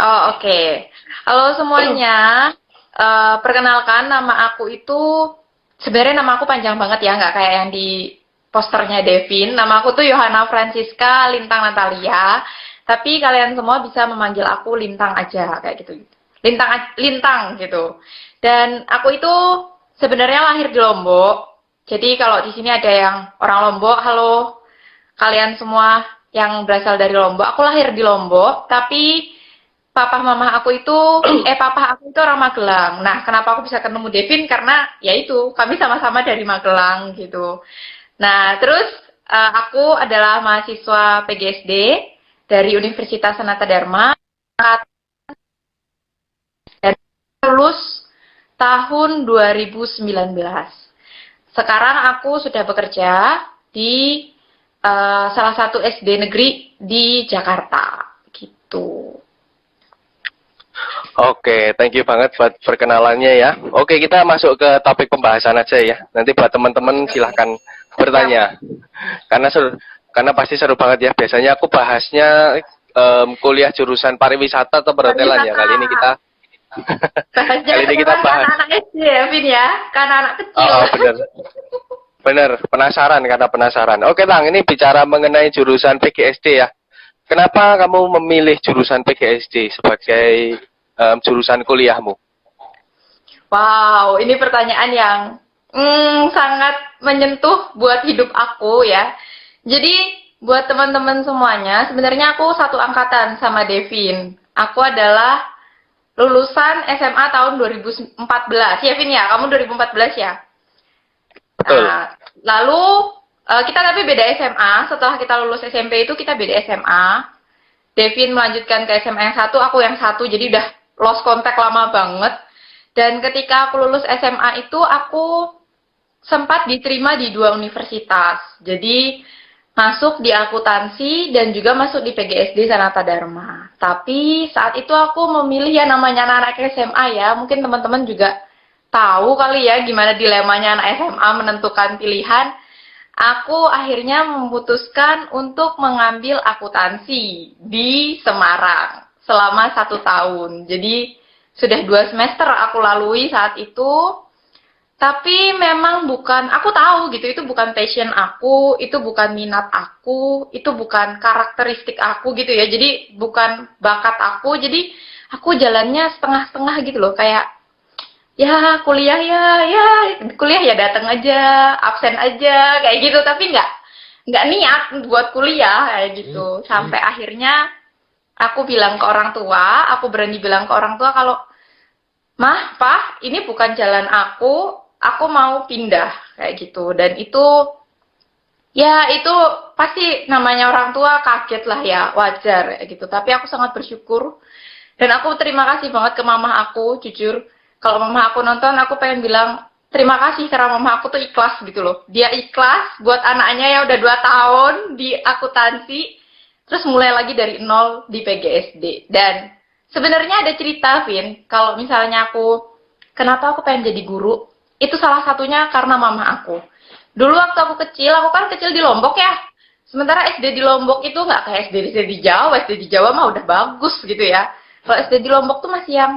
Oh, oke. Halo semuanya. Perkenalkan, nama aku itu sebenarnya nama aku panjang banget ya, nggak kayak yang di posternya Devin. Nama aku tuh Yohana Francisca Lintang Natalia. Tapi kalian semua bisa memanggil aku Lintang aja, kayak gitu. Lintang gitu. Dan aku itu sebenarnya lahir di Lombok. Jadi kalau di sini ada yang orang Lombok, halo kalian semua yang berasal dari Lombok. Aku lahir di Lombok, tapi papa aku itu orang Magelang. Nah, kenapa aku bisa ketemu Devin? Karena ya itu, kami sama-sama dari Magelang gitu. Nah, terus aku adalah mahasiswa PGSD dari Universitas Sanata Dharma dan lulus tahun 2019. Sekarang aku sudah bekerja di salah satu SD negeri di Jakarta gitu. Oke, thank you banget buat perkenalannya ya. Oke, kita masuk ke topik pembahasan aja ya. Nanti buat teman-teman silahkan bertanya. Karena karena pasti seru banget ya. Biasanya aku bahasnya kuliah jurusan pariwisata atau perhotelan ya. Kali ini kita Bahasnya kali ini kita sekolah bahas. anak-anak SD ya, Vin ya? Karena anak kecil. Oh, bener. Bener, penasaran karena penasaran. Oke, Tang, ini bicara mengenai jurusan PGSD ya. Kenapa kamu memilih jurusan PGSD sebagai jurusan kuliahmu? Wow, ini pertanyaan yang sangat menyentuh buat hidup aku ya. Jadi, buat teman-teman semuanya, sebenarnya aku satu angkatan sama Devin. Aku adalah lulusan SMA tahun 2014. Ya, Vin ya? Kamu 2014 ya? Betul. Nah, lalu kita tapi beda SMA. Setelah kita lulus SMP itu kita beda SMA. Devin melanjutkan ke SMA yang satu, aku yang satu. Jadi udah lost contact lama banget. Dan ketika aku lulus SMA itu aku sempat diterima di dua universitas. Jadi masuk di akuntansi dan juga masuk di PGSD Sanata Dharma. Tapi saat itu aku memilih ya namanya anak SMA ya. Mungkin teman-teman juga tahu kali ya gimana dilemanya anak SMA menentukan pilihan. Aku akhirnya memutuskan untuk mengambil akuntansi di Semarang selama 1 tahun. Jadi sudah 2 semester aku lalui saat itu. Tapi memang bukan, aku tahu gitu, itu bukan passion aku, itu bukan minat aku, itu bukan karakteristik aku gitu ya. Jadi bukan bakat aku, jadi aku jalannya setengah-setengah gitu loh, kayak ya kuliah ya datang aja, absen aja kayak gitu, tapi nggak niat buat kuliah kayak gitu. Sampai akhirnya aku bilang ke orang tua, aku berani bilang ke orang tua kalau Mah, Pah, ini bukan jalan aku mau pindah kayak gitu. Dan itu ya itu pasti namanya orang tua kaget lah ya, wajar kayak gitu. Tapi aku sangat bersyukur dan aku terima kasih banget ke mama aku, jujur. Kalau mama aku nonton, aku pengen bilang terima kasih karena mama aku tuh ikhlas gitu loh. Dia ikhlas buat anaknya yang udah 2 tahun di akuntansi, terus mulai lagi dari nol di PGSD. Dan sebenarnya ada cerita, Vin, kalau misalnya kenapa aku pengen jadi guru, itu salah satunya karena mama aku. Dulu waktu aku kan kecil di Lombok ya. Sementara SD di Lombok itu nggak kayak SD di Jawa. SD di Jawa mah udah bagus gitu ya. Kalau SD di Lombok tuh masih yang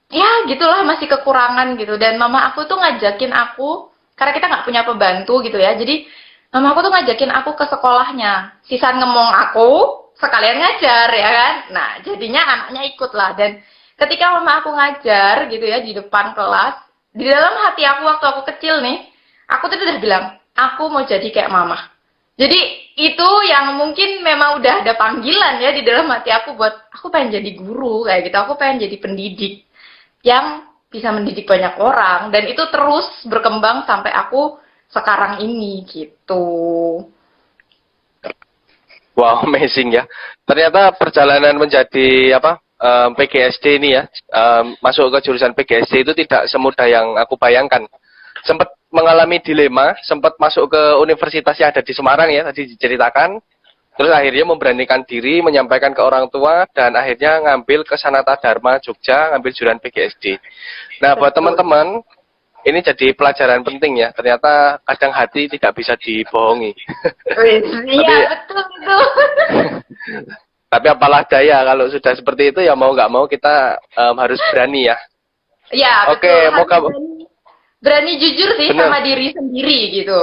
ya gitulah, masih kekurangan gitu. Dan mama aku tuh ngajakin aku, karena kita nggak punya pembantu gitu ya. Jadi mama aku tuh ngajakin aku ke sekolahnya. Sisan ngemong aku, sekalian ngajar ya kan. Nah jadinya anaknya ikut lah. Dan ketika mama aku ngajar gitu ya di depan kelas, di dalam hati aku waktu aku kecil nih, aku tuh udah bilang, aku mau jadi kayak mama. Jadi itu yang mungkin memang udah ada panggilan ya di dalam hati aku buat aku pengen jadi guru kayak gitu. Aku pengen jadi pendidik yang bisa mendidik banyak orang dan itu terus berkembang sampai aku sekarang ini gitu. Wow, amazing ya. Ternyata perjalanan menjadi PGSD ini ya, masuk ke jurusan PGSD itu tidak semudah yang aku bayangkan. Sempat mengalami dilema, sempat masuk ke universitas yang ada di Semarang ya, tadi diceritakan. Terus akhirnya memberanikan diri, menyampaikan ke orang tua, dan akhirnya ngambil ke Sanata Dharma Jogja, ngambil jurusan PGSD. Nah, buat Betul. teman-teman, ini jadi pelajaran penting ya. Ternyata kadang hati tidak bisa dibohongi. Iya Tapi betul itu. Tapi apalah daya kalau sudah seperti itu ya mau nggak mau kita harus berani ya. Ya, Oke, betul. mau Harus kamu berani jujur sih bener. sama diri sendiri gitu.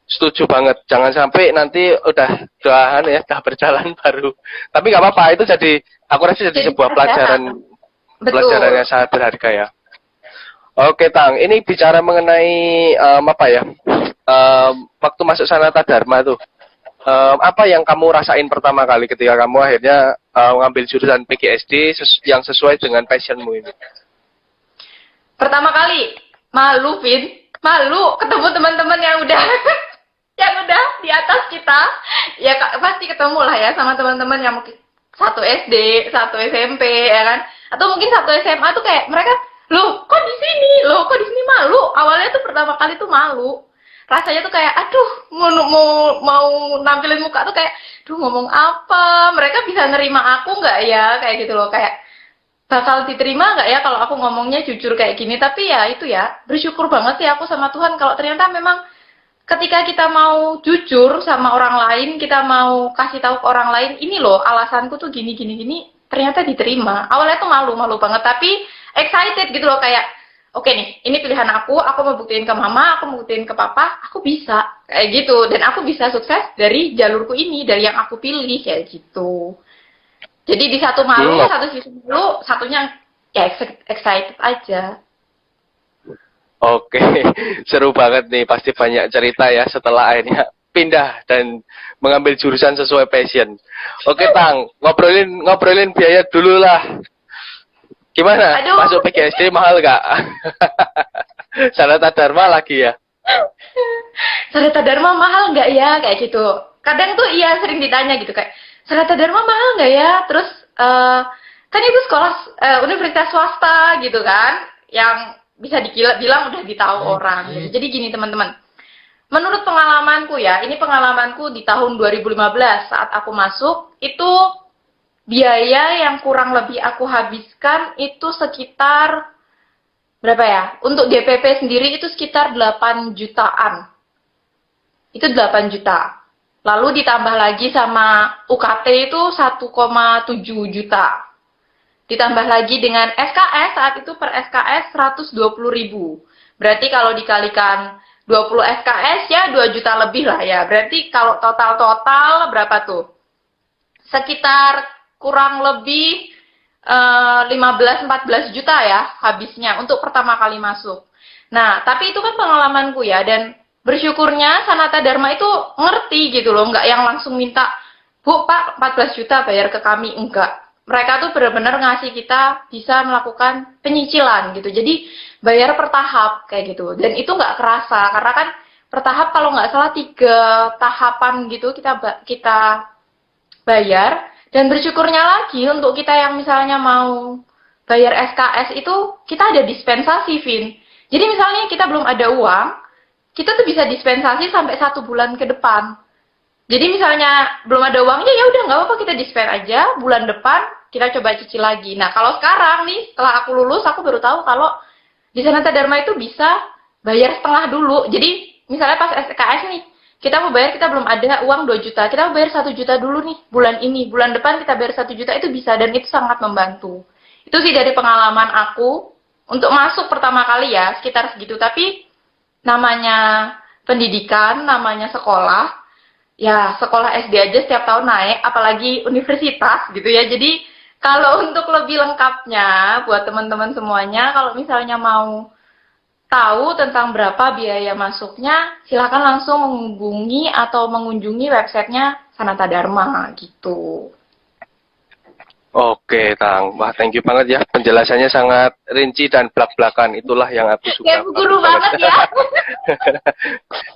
Setuju banget. Jangan sampai nanti udahan ya, udah berjalan baru. Tapi nggak apa-apa, itu aku rasa jadi Jadi sebuah pelajaran pelajaran. pelajaran Betul. yang sangat berharga ya. Oke, Tang. Ini bicara mengenai apa ya? Waktu masuk Sanata Dharma tuh. Apa yang kamu rasain pertama kali ketika kamu akhirnya ngambil jurusan PGSD yang sesuai dengan passionmu ini? Pertama kali malu, Vin. Malu ketemu teman-teman yang udah yang udah di atas kita. Ya pasti ketemu lah ya sama teman-teman yang mungkin satu SD, satu SMP ya kan. Atau mungkin satu SMA tuh kayak mereka, "Loh, kok di sini? Loh, kok di sini malu?" Awalnya tuh pertama kali tuh malu. Rasanya tuh kayak aduh mau nampilin muka tuh kayak duh ngomong apa? Mereka bisa nerima aku nggak ya? Kayak gitu loh, kayak bakal diterima nggak ya kalau aku ngomongnya jujur kayak gini. Tapi ya itu ya, bersyukur banget sih aku sama Tuhan kalau ternyata memang ketika kita mau jujur sama orang lain, kita mau kasih tahu ke orang lain, ini loh alasanku tuh gini gini gini, ternyata diterima. Awalnya tuh malu banget, tapi excited gitu loh, kayak oke nih, ini pilihan aku mau buktiin ke mama, aku mau buktiin ke papa, aku bisa kayak gitu, dan aku bisa sukses dari jalurku ini, dari yang aku pilih kayak gitu. Jadi di satu malu, satu sisi malu, satunya ya excited aja. Oke, seru banget nih. Pasti banyak cerita ya setelah akhirnya pindah dan mengambil jurusan sesuai passion. Oke, Tang, ngobrolin biaya dulu lah. Gimana? Aduh. Masuk PGSD mahal gak? Sanata Dharma lagi ya? Sanata Dharma mahal nggak ya? Kayak gitu. Kadang tuh iya sering ditanya gitu kayak, Sanata Dharma mahal nggak ya? Terus kan itu sekolah universitas swasta gitu kan, yang bisa bilang udah ditahu orang gitu. Jadi gini teman-teman, menurut pengalamanku ya, ini pengalamanku di tahun 2015 saat aku masuk, itu biaya yang kurang lebih aku habiskan itu sekitar berapa ya? Untuk DPP sendiri itu sekitar 8 jutaan. Itu 8 juta. Lalu ditambah lagi sama UKT itu 1,7 juta. Ditambah lagi dengan SKS, saat itu per SKS 120.000. Berarti kalau dikalikan 20 SKS ya 2 juta lebih lah ya. Berarti kalau total berapa tuh? Sekitar kurang lebih 15-14 juta ya habisnya untuk pertama kali masuk. Nah, tapi itu kan pengalamanku ya, dan bersyukurnya Sanata Dharma itu ngerti gitu loh, nggak yang langsung minta, "Bu, Pak, 14 juta bayar ke kami." Enggak. Mereka tuh benar-benar ngasih kita bisa melakukan penyicilan gitu. Jadi bayar per tahap kayak gitu. Dan itu nggak kerasa karena kan per tahap kalau nggak salah 3 tahapan gitu kita bayar. Dan bersyukurnya lagi untuk kita yang misalnya mau bayar SKS itu kita ada dispensasi, Vin. Jadi misalnya kita belum ada uang, kita tuh bisa dispensasi sampai 1 bulan ke depan. Jadi misalnya belum ada uangnya, ya udah nggak apa-apa, kita dispen aja, bulan depan kita coba cicil lagi. Nah kalau sekarang nih, setelah aku lulus, aku baru tahu kalau di Sanata Dharma itu bisa bayar setengah dulu. Jadi misalnya pas SKS nih, kita mau bayar, kita belum ada uang 2 juta, kita mau bayar 1 juta dulu nih bulan ini, bulan depan kita bayar 1 juta, itu bisa, dan itu sangat membantu. Itu sih dari pengalaman aku untuk masuk pertama kali ya, sekitar segitu. Tapi namanya pendidikan, namanya sekolah, ya sekolah SD aja setiap tahun naik, apalagi universitas gitu ya. Jadi kalau untuk lebih lengkapnya buat teman-teman semuanya, kalau misalnya mau tahu tentang berapa biaya masuknya, silakan langsung menghubungi atau mengunjungi websitenya Sanata Dharma gitu. Oke, Tang. Wah, thank you banget ya. Penjelasannya sangat rinci dan belak-belakan. Itulah yang aku suka. Kayak guru banget ya.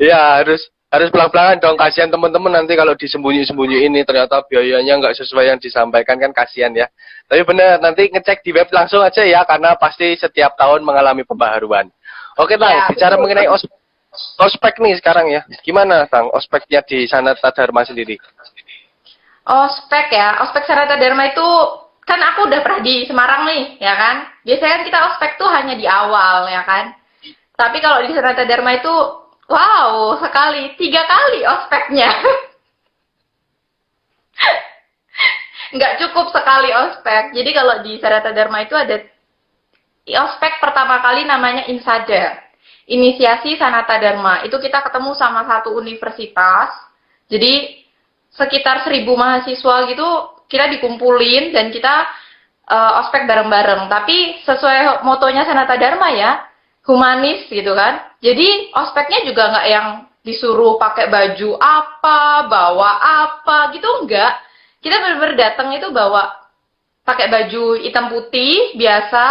Ya, harus belak-belakan dong. Kasihan teman-teman nanti kalau disembunyi-sembunyi ini ternyata biayanya nggak sesuai yang disampaikan, kan kasihan ya. Tapi benar, nanti ngecek di web langsung aja ya, karena pasti setiap tahun mengalami pembaharuan. Oke, Tang. Ya, Bicara betul. mengenai ospek nih sekarang ya. Gimana, Tang, ospeknya di Sanata Dharma sendiri? Ospek ya, ospek Sanata Dharma itu kan aku udah pernah di Semarang nih, ya kan. Biasanya kan kita ospek tuh hanya di awal, ya kan. Tapi kalau di Sanata Dharma itu, wow, 3 kali ospeknya. nggak cukup sekali ospek. Jadi kalau di Sarata Dharma itu ada ospek pertama kali namanya Insada, Inisiasi Sanata Dharma. Itu kita ketemu sama satu universitas. Jadi sekitar 1.000 mahasiswa gitu kita dikumpulin dan kita ospek bareng-bareng. Tapi sesuai motonya Sanata Dharma ya, humanis gitu kan. Jadi ospeknya juga nggak yang disuruh pakai baju apa, bawa apa gitu, enggak. Kita benar-benar datang itu bawa pakai baju hitam putih biasa,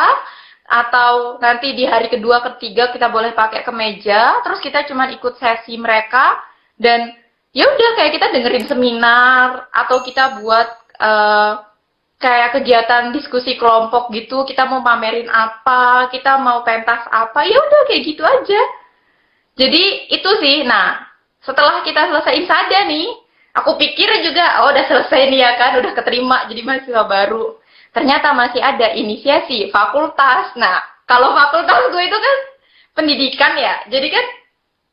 atau nanti di hari kedua ketiga kita boleh pakai kemeja, terus kita cuma ikut sesi mereka dan ya udah kayak kita dengerin seminar atau kita buat kayak kegiatan diskusi kelompok gitu, kita mau pamerin apa, kita mau pentas apa, ya udah kayak gitu aja. Jadi itu sih. Nah, setelah kita selesai Insada nih, aku pikir juga, oh udah selesai nih ya kan, udah keterima jadi mahasiswa baru. Ternyata masih ada inisiasi fakultas. Nah, kalau fakultas gue itu kan pendidikan ya, jadi kan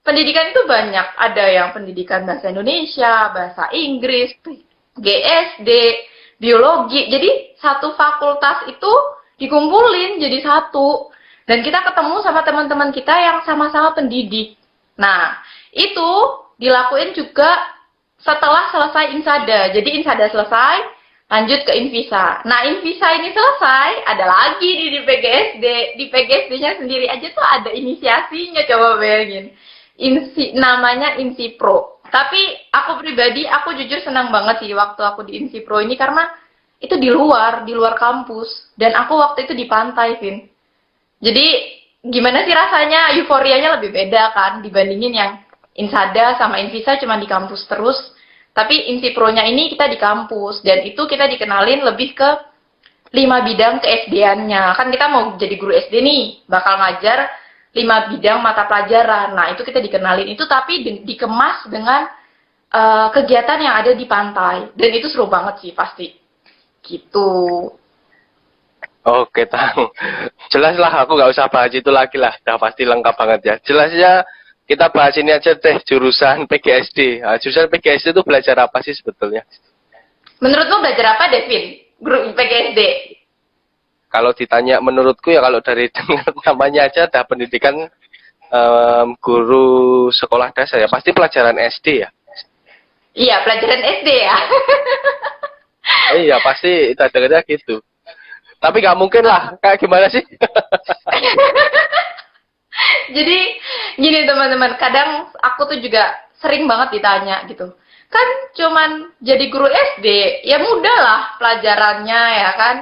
pendidikan itu banyak. Ada yang pendidikan bahasa Indonesia, bahasa Inggris, GSD, biologi. Jadi satu fakultas itu dikumpulin jadi satu. Dan kita ketemu sama teman-teman kita yang sama-sama pendidik. Nah, itu dilakuin juga setelah selesai Insada. Jadi Insada selesai, lanjut ke Invisa. Nah, Invisa ini selesai, ada lagi di PGSD. Di PGSD-nya sendiri aja tuh ada inisiasinya, coba bayangin. Namanya Insipro. Tapi aku pribadi, aku jujur senang banget sih waktu aku di Insipro ini karena itu di luar kampus. Dan aku waktu itu di pantai, Vin. Jadi gimana sih rasanya, euforianya lebih beda kan dibandingin yang Insada sama Invisa cuma di kampus terus. Tapi Insipro-nya ini kita di kampus dan itu kita dikenalin lebih ke 5 bidang ke-SD-annya. Kan kita mau jadi guru SD nih, bakal ngajar 5 bidang mata pelajaran. Nah, itu kita dikenalin itu tapi dikemas dengan kegiatan yang ada di pantai. Dan itu seru banget sih pasti. Gitu. Oke, Tang. Jelas lah, aku nggak usah bahas itu lagi lah. Udah pasti lengkap banget ya. Jelasnya kita bahas ini aja deh, jurusan PGSD. Nah, jurusan PGSD itu belajar apa sih sebetulnya? Menurutmu belajar apa, Devin? Guru PGSD? Kalau ditanya menurutku ya kalau dari namanya aja ada pendidikan guru sekolah dasar ya. Pasti pelajaran SD ya. Iya, pelajaran SD ya. Iya, pasti kita dengarnya gitu. Tapi nggak mungkin lah, kayak gimana sih? Jadi gini teman-teman, kadang aku tuh juga sering banget ditanya gitu. Kan cuman jadi guru SD, ya mudah lah pelajarannya ya kan.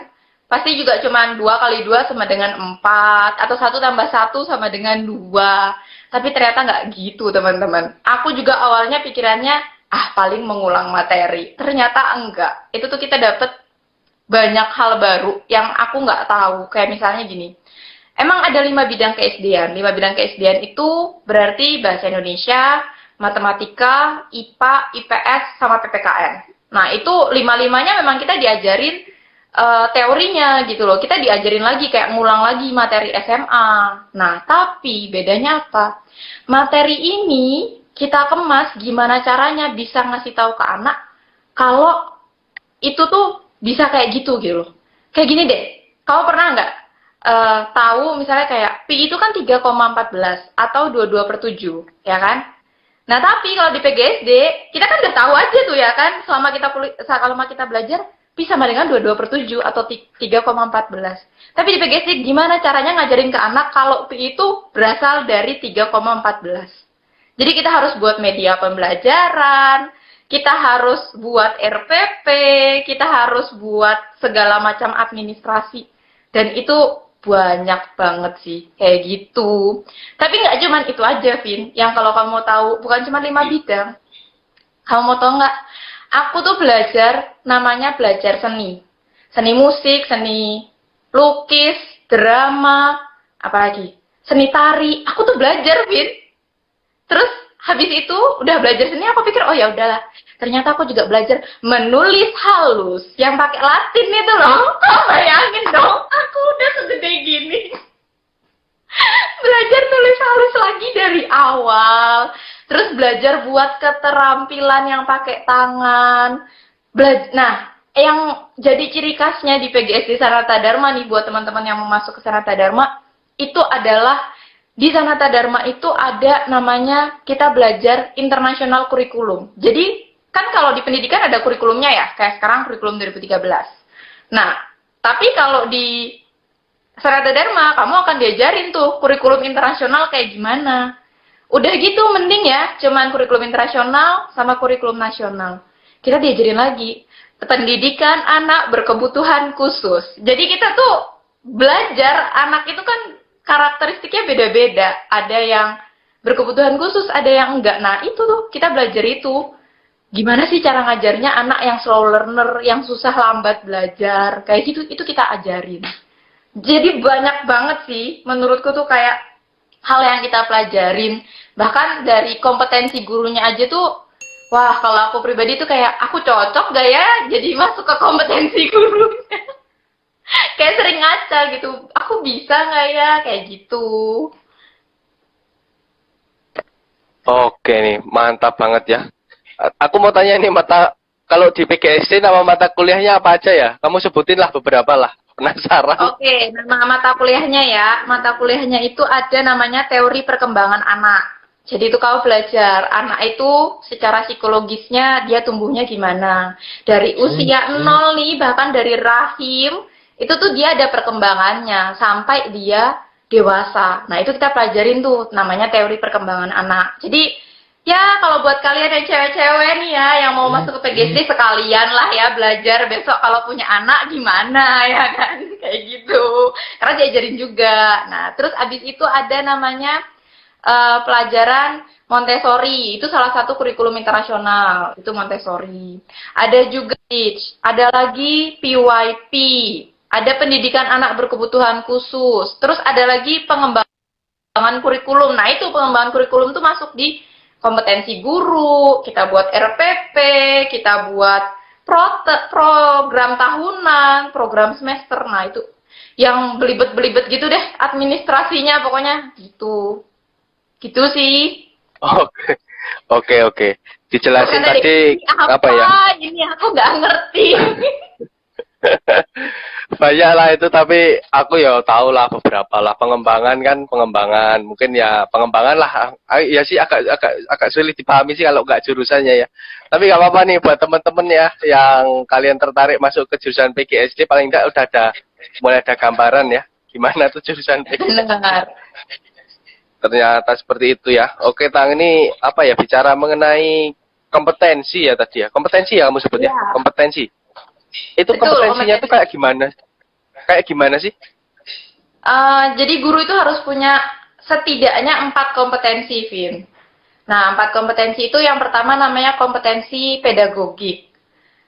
Pasti juga cuman 2 kali 2 sama dengan 4, atau 1 tambah 1 sama dengan 2. Tapi ternyata nggak gitu teman-teman. Aku juga awalnya pikirannya, paling mengulang materi. Ternyata enggak. Itu tuh kita dapet banyak hal baru yang aku nggak tahu. Kayak misalnya gini, emang ada 5 bidang ke-SD-an. 5 bidang ke-SD-an itu berarti bahasa Indonesia, matematika, IPA, IPS, sama PPKN. Nah, itu 5-5-nya memang kita diajarin teorinya gitu loh. Kita diajarin lagi, kayak ngulang lagi materi SMA. Nah, tapi bedanya apa? Materi ini kita kemas gimana caranya bisa ngasih tahu ke anak kalau itu tuh bisa kayak gitu loh. Kayak gini deh, kamu pernah nggak tahu misalnya kayak Pi itu kan 3,14 atau 22/7, ya kan? Nah, tapi kalau di PGSD, kita kan udah tahu aja tuh ya kan, selama kita belajar, Pi sama dengan 22/7 atau 3,14. Tapi di PGSD, gimana caranya ngajarin ke anak kalau Pi itu berasal dari 3,14? Jadi kita harus buat media pembelajaran, kita harus buat RPP, kita harus buat segala macam administrasi. Dan itu banyak banget sih, kayak gitu. Tapi nggak cuma itu aja, Vin. Yang kalau kamu mau tahu, bukan cuma 5 bidang. Kamu mau tahu nggak? Aku tuh belajar, namanya belajar seni. Seni musik, seni lukis, drama, apalagi? Seni tari. Aku tuh belajar, Vin. Terus habis itu udah belajar seni, aku pikir oh ya udahlah. Ternyata aku juga belajar menulis halus yang pakai Latin itu loh. Bayangin dong, aku udah segede gini. Belajar nulis halus lagi dari awal. Terus belajar buat keterampilan yang pakai tangan. Nah, yang jadi ciri khasnya di PGSD Sanata Dharma nih buat teman-teman yang mau masuk ke Sanata Dharma itu adalah di Sanata Dharma itu ada namanya kita belajar internasional kurikulum. Jadi kan kalau di pendidikan ada kurikulumnya ya, kayak sekarang kurikulum 2013. Nah, tapi kalau di Sanata Dharma kamu akan diajarin tuh kurikulum internasional kayak gimana. Udah gitu mending ya, cuman kurikulum internasional sama kurikulum nasional. Kita diajarin lagi pendidikan anak berkebutuhan khusus. Jadi kita tuh belajar anak itu kan karakteristiknya beda-beda. Ada yang berkebutuhan khusus, ada yang enggak. Nah, itu tuh kita belajar itu. Gimana sih cara ngajarnya anak yang slow learner, yang susah lambat belajar. Kayak gitu, itu kita ajarin. Jadi banyak banget sih, menurutku tuh kayak hal yang kita pelajarin. Bahkan dari kompetensi gurunya aja tuh, wah kalau aku pribadi tuh kayak, aku cocok gak ya jadi masuk ke kompetensi gurunya. Kayak sering ngaca gitu, aku bisa gak ya, kayak gitu. Oke nih, mantap banget ya. Aku mau tanya nih kalau di PGSD nama mata kuliahnya apa aja ya? Kamu sebutin lah beberapa lah. Penasaran. Oke, nama mata kuliahnya ya. Mata kuliahnya itu ada namanya teori perkembangan anak. Jadi itu kamu belajar anak itu secara psikologisnya dia tumbuhnya gimana. Dari usia 0 nih, bahkan dari rahim, itu tuh dia ada perkembangannya sampai dia dewasa. Nah, itu kita pelajarin tuh namanya teori perkembangan anak. Jadi ya, kalau buat kalian yang cewek-cewek nih ya, yang mau masuk ke PGSD sekalian lah ya belajar besok kalau punya anak gimana ya kan, kayak gitu. Karena diajarin juga. Nah, terus abis itu ada namanya pelajaran Montessori. Itu salah satu kurikulum internasional. Itu Montessori. Ada juga TEACH. Ada lagi PYP. Ada pendidikan anak berkebutuhan khusus. Terus ada lagi pengembangan kurikulum. Nah, itu pengembangan kurikulum tuh masuk di kompetensi guru, kita buat RPP, kita buat program tahunan, program semester. Nah, itu yang belibet-belibet gitu deh administrasinya pokoknya gitu. Gitu sih. Oke. Oke. Dijelasin Bukan tadi apa ya? Ini aku nggak ngerti. Banyak lah itu, tapi aku ya tahu lah beberapa lah. Pengembangan mungkin ya pengembangan lah. Ya sih agak sulit dipahami sih kalau nggak jurusannya ya. Tapi nggak apa-apa nih buat teman-teman ya yang kalian tertarik masuk ke jurusan PGSD, paling nggak udah mulai ada gambaran ya gimana tuh jurusan PGSD. Benar. Ternyata seperti itu ya. Oke, Tang, ini apa ya, bicara mengenai kompetensi ya tadi ya. Kompetensi ya kamu sebut ya? Kompetensi. Itu Betul, kompetensinya itu kayak gimana? Kayak gimana sih? Jadi guru itu harus punya setidaknya 4 kompetensi, Vin. Nah, 4 kompetensi itu yang pertama namanya kompetensi pedagogik.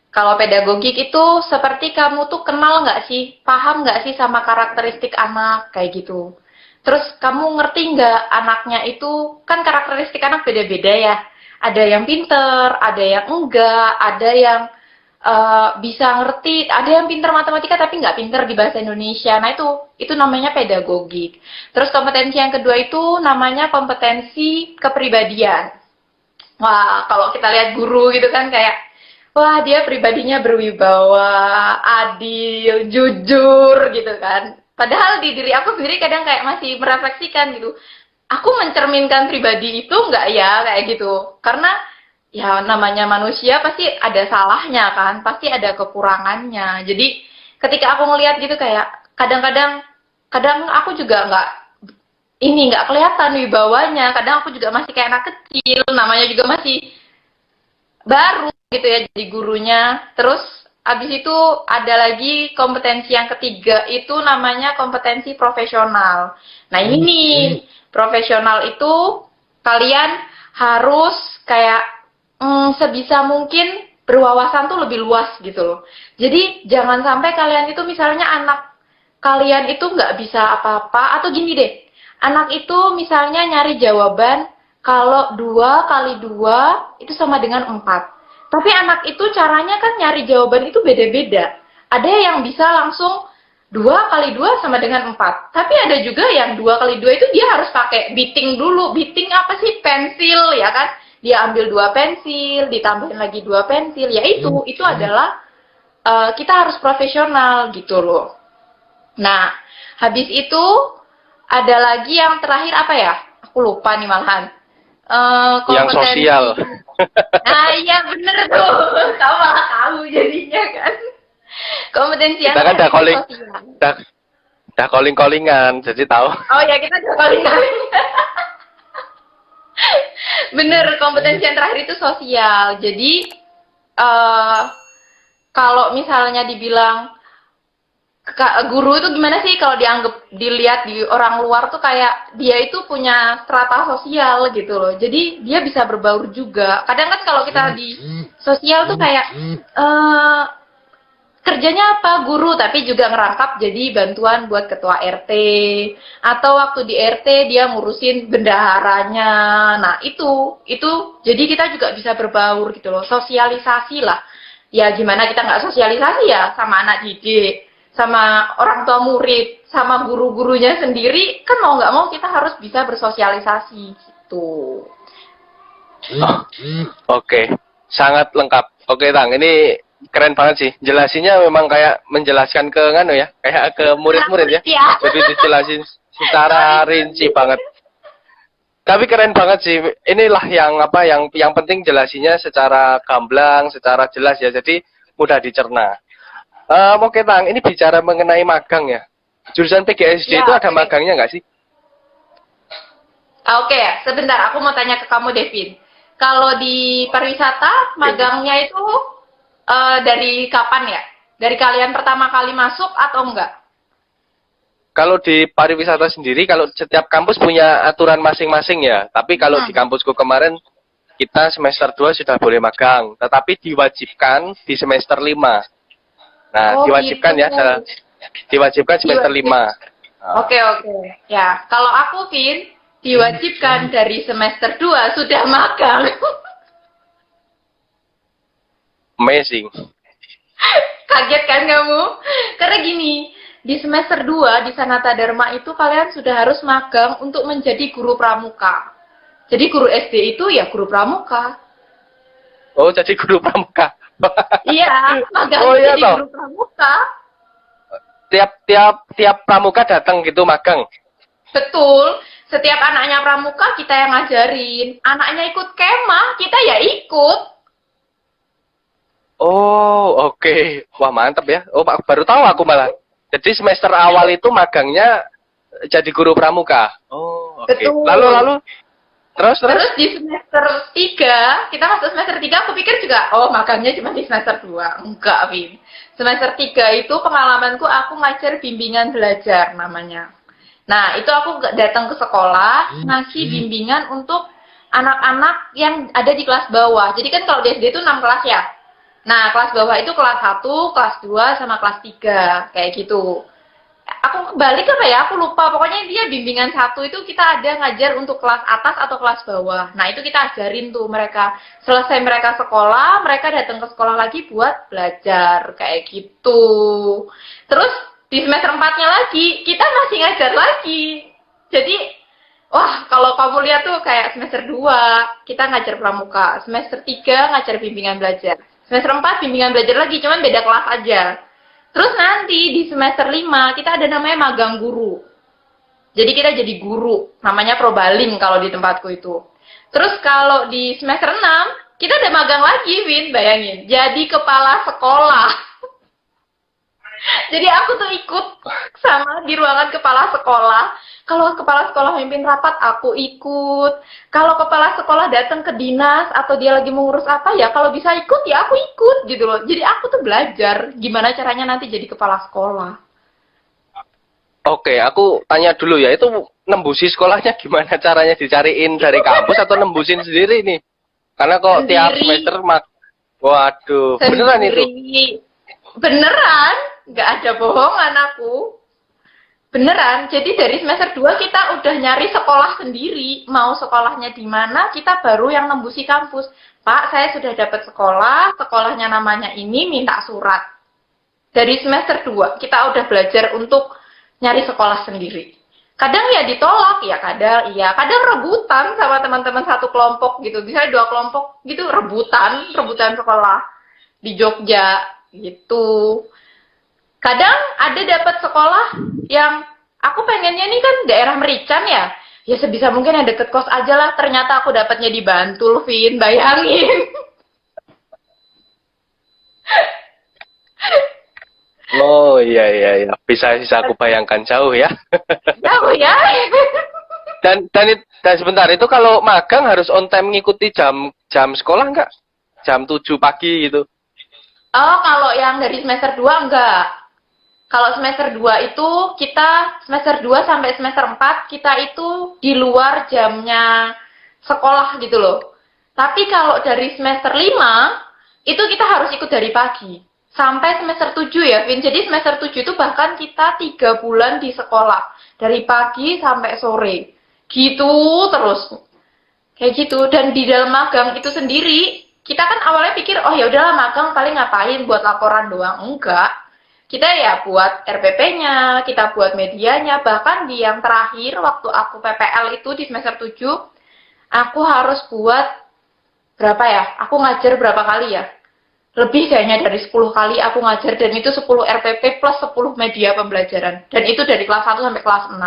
Kalau pedagogik itu seperti kamu tuh kenal nggak sih, paham nggak sih sama karakteristik anak, kayak gitu. Terus kamu ngerti nggak anaknya itu, kan karakteristik anak beda-beda ya. Ada yang pinter, ada yang enggak, ada yang bisa ngerti, ada yang pinter matematika tapi nggak pinter di bahasa Indonesia. Nah, itu namanya pedagogik. Terus kompetensi yang kedua itu namanya kompetensi kepribadian. Wah, kalau kita lihat guru gitu kan kayak, wah dia pribadinya berwibawa, adil, jujur gitu kan. Padahal di diri aku sendiri kadang kayak masih merefleksikan gitu. Aku mencerminkan pribadi itu nggak ya kayak gitu. Karena ya namanya manusia pasti ada salahnya kan, pasti ada kekurangannya. Jadi ketika aku ngelihat gitu kayak kadang aku juga nggak kelihatan wibawanya. Kadang aku juga masih kayak anak kecil, namanya juga masih baru gitu ya jadi gurunya. Terus abis itu ada lagi kompetensi yang ketiga itu namanya kompetensi profesional. Nah ini nih, profesional itu kalian harus kayak sebisa mungkin berwawasan tuh lebih luas gitu loh. Jadi jangan sampai kalian itu misalnya anak kalian itu nggak bisa apa-apa, atau gini deh, anak itu misalnya nyari jawaban kalau 2 kali 2 itu sama dengan 4. Tapi anak itu caranya kan nyari jawaban itu beda-beda. Ada yang bisa langsung 2 kali 2 sama dengan 4. Tapi ada juga yang 2 kali 2 itu dia harus pakai biting dulu. Biting apa sih? Pensil ya kan? Dia ambil 2 pensil, ditambahin lagi 2 pensil. Ya itu adalah kita harus profesional gitu loh. Nah, habis itu ada lagi yang terakhir apa ya? Aku lupa nih malahan. Yang sosial. Nah, iya bener tuh. Kamu malah tahu jadinya kan. Kompetensi yang Kita kan udah terakhir calling, itu sosial. udah calling-callingan, jadi tahu. Oh ya, kita udah calling-calling. Bener, kompetensi yang terakhir itu sosial. Jadi, kalau misalnya dibilang guru itu gimana sih kalau dilihat di orang luar tuh kayak dia itu punya strata sosial gitu loh. Jadi dia bisa berbaur juga. Kadang kan kalau kita di sosial tuh kayak kerjanya apa guru tapi juga ngerangkap jadi bantuan buat ketua RT atau waktu di RT dia ngurusin bendaharanya. Nah, itu jadi kita juga bisa berbaur gitu loh. Sosialisasi lah. Ya gimana kita nggak sosialisasi ya sama anak didik, sama orang tua murid, sama guru-gurunya sendiri, kan mau nggak mau kita harus bisa bersosialisasi gitu. Oke, sangat lengkap. Oke, Tang, ini keren banget sih. Jelasinya memang kayak menjelaskan ke nganu ya, kayak ke murid-murid ya. Jadi dijelasin secara rinci banget. Tapi keren banget sih. Inilah yang penting jelasinya secara gamblang, secara jelas ya. Jadi mudah dicerna. Oke, Tang, ini bicara mengenai magang ya. Jurusan PGSD itu ada magangnya nggak sih? Oke, sebentar. Aku mau tanya ke kamu, Devin. Kalau di pariwisata, magangnya itu dari kapan ya? Dari kalian pertama kali masuk atau enggak? Kalau di pariwisata sendiri, kalau setiap kampus punya aturan masing-masing ya. Tapi kalau di kampusku kemarin, kita semester 2 sudah boleh magang. Tetapi diwajibkan di semester 5. Nah, diwajibkan gitu. ya. Diwajibkan semester 5. Oke. Ya, kalau aku, Vin, diwajibkan dari semester 2 sudah magang. Amazing. Kaget kan kamu? Karena gini, di semester 2 di Sanata Dharma itu kalian sudah harus magang untuk menjadi guru pramuka. Jadi guru SD itu ya guru pramuka. Oh, jadi guru pramuka. Iya, magang iya jadi guru pramuka. Tiap pramuka datang gitu magang. Betul. Setiap anaknya pramuka kita yang ngajarin. Anaknya ikut kemah, kita ya ikut. Oh, oke. Wah, mantap ya. Oh, baru tahu aku malah. Jadi semester awal itu magangnya jadi guru pramuka. Oh, oke. Betul. Lalu terus di semester 3, kita masuk semester 3, aku pikir juga magangnya cuma di semester 2. Enggak, Vin. Semester 3 itu pengalamanku aku ngajar bimbingan belajar namanya. Nah, itu aku datang ke sekolah ngasih bimbingan untuk anak-anak yang ada di kelas bawah. Jadi kan kalau di SD itu 6 kelas ya. Nah, kelas bawah itu kelas 1, kelas 2, sama kelas 3. Kayak gitu. Aku balik apa ya? Aku lupa. Pokoknya dia bimbingan 1 itu kita ada ngajar untuk kelas atas atau kelas bawah. Nah, itu kita ajarin tuh mereka. Selesai mereka sekolah, mereka datang ke sekolah lagi buat belajar. Kayak gitu. Terus, di semester 4-nya lagi, kita masih ngajar lagi. Jadi, wah, kalau kamu lihat tuh kayak semester 2, kita ngajar pramuka. Semester 3, ngajar bimbingan belajar. Semester 4 bimbingan belajar lagi, cuman beda kelas aja. Terus nanti di semester 5 kita ada namanya magang guru. Jadi kita jadi guru, namanya probaling kalau di tempatku itu. Terus kalau di semester 6 kita ada magang lagi, Win, bayangin. Jadi kepala sekolah. Jadi aku tuh ikut sama di ruangan kepala sekolah. Kalau kepala sekolah mimpin rapat, aku ikut. Kalau kepala sekolah datang ke dinas atau dia lagi mengurus apa ya, kalau bisa ikut ya aku ikut gitu loh. Jadi aku tuh belajar gimana caranya nanti jadi kepala sekolah. Oke, aku tanya dulu ya, itu nembusi sekolahnya gimana caranya, dicariin dari kampus atau nembusin sendiri nih? Karena kok tiap semester waduh, beneran itu? Beneran, nggak ada bohongan aku. Beneran, jadi dari semester 2 kita udah nyari sekolah sendiri. Mau sekolahnya di mana, kita baru yang nembusi kampus. Pak, saya sudah dapat sekolah, sekolahnya namanya ini, minta surat. Dari semester 2, kita udah belajar untuk nyari sekolah sendiri. Kadang ya ditolak, ya kadang rebutan sama teman-teman satu kelompok gitu. Misalnya 2 kelompok gitu, rebutan sekolah di Jogja. gitu. Kadang ada dapat sekolah yang aku pengennya nih kan daerah Merican ya. Ya sebisa mungkin yang deket kos aja lah. Ternyata aku dapatnya di Bantul, Vin. Bayangin. Oh iya iya iya, bisa aku bayangkan jauh ya. Jauh ya. Dan sebentar itu kalau magang harus on time ngikuti jam sekolah nggak? Jam 7 pagi gitu. Oh, kalau yang dari semester 2 enggak. Kalau semester 2 itu kita semester 2 sampai semester 4 kita itu di luar jamnya sekolah gitu loh. Tapi kalau dari semester 5 itu kita harus ikut dari pagi. Sampai semester 7 ya, Vin. Jadi semester 7 itu bahkan kita 3 bulan di sekolah. Dari pagi sampai sore. Gitu terus. Kayak gitu. Dan di dalam magang itu sendiri, kita kan awalnya pikir, oh ya udahlah magang paling ngapain buat laporan doang. Enggak. Kita ya buat RPP-nya, kita buat medianya, bahkan di yang terakhir waktu aku PPL itu di semester 7, aku harus buat berapa ya? Aku ngajar berapa kali ya? Lebih kayaknya dari 10 kali aku ngajar dan itu 10 RPP plus 10 media pembelajaran. Dan itu dari kelas 1 sampai kelas 6.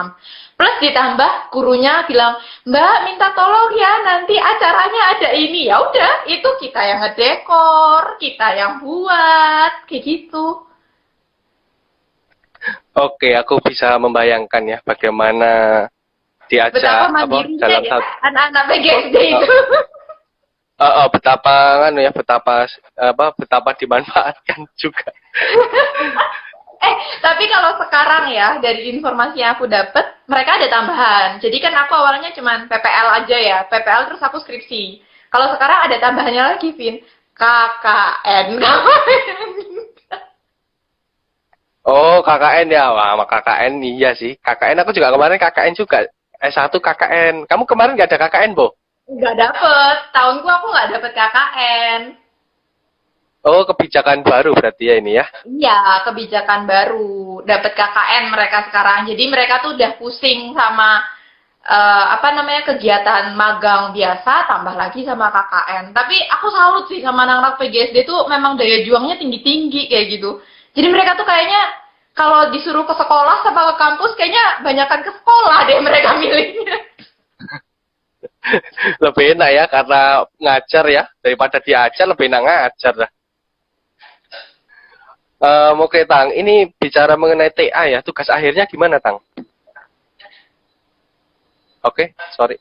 Plus ditambah gurunya bilang, "Mbak, minta tolong ya, nanti acaranya ada ini." Ya udah, itu kita yang ngedekor, kita yang buat, kayak gitu. Oke, aku bisa membayangkan ya bagaimana Betapa diajak apa mandirinya dalam ya satu anak-anak PGSD itu. betapa ya betapa dimanfaatkan juga. Tapi kalau sekarang ya, dari informasi yang aku dapat, mereka ada tambahan. Jadi kan aku awalnya cuma PPL aja ya, PPL terus aku skripsi. Kalau sekarang ada tambahannya lagi, Vin. KKN. Oh, KKN ya. Wah, sama KKN iya sih. KKN aku juga kemarin KKN juga. S1 KKN. Kamu kemarin nggak ada KKN, Bo? Nggak dapet. Tahunku aku nggak dapet KKN. Oh, kebijakan baru berarti ya ini ya. Iya, kebijakan baru. Dapat KKN mereka sekarang. Jadi mereka tuh udah pusing sama kegiatan magang biasa tambah lagi sama KKN. Tapi aku salut sih sama anak-anak PGSD tuh memang daya juangnya tinggi-tinggi kayak gitu. Jadi mereka tuh kayaknya kalau disuruh ke sekolah sama ke kampus kayaknya banyakan ke sekolah deh mereka milihnya. Lebih enak ya karena ngajar ya daripada diajar lebih enak ngajar lah. Oke Tang, ini bicara mengenai TA ya, tugas akhirnya gimana Tang? Oke, sorry.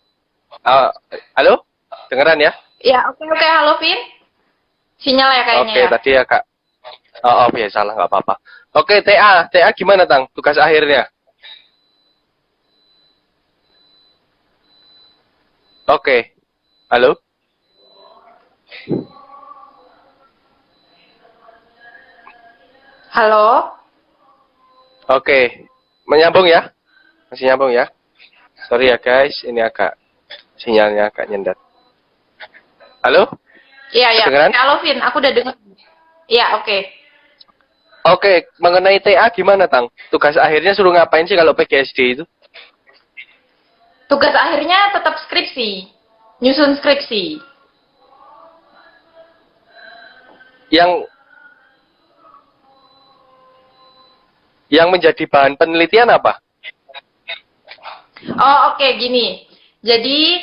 Halo, dengeran ya? Ya, oke, halo Vin. Sinyal ya kayaknya Oke, ya. tadi ya Kak. Biasa lah, nggak apa-apa. Oke, TA gimana Tang? Tugas akhirnya? Oke, halo? Halo? Oke, menyambung ya? Masih nyambung ya? Sorry ya guys, ini agak sinyalnya agak nyendat. Halo? Iya, ya. Kedengeran? Halo Vin, aku udah dengar. Iya, oke. Oke, mengenai TA gimana Tang? Tugas akhirnya suruh ngapain sih kalau PGSD itu? Tugas akhirnya tetap skripsi. Nyusun skripsi. Yang menjadi bahan penelitian apa? Oh, oke, gini. Jadi,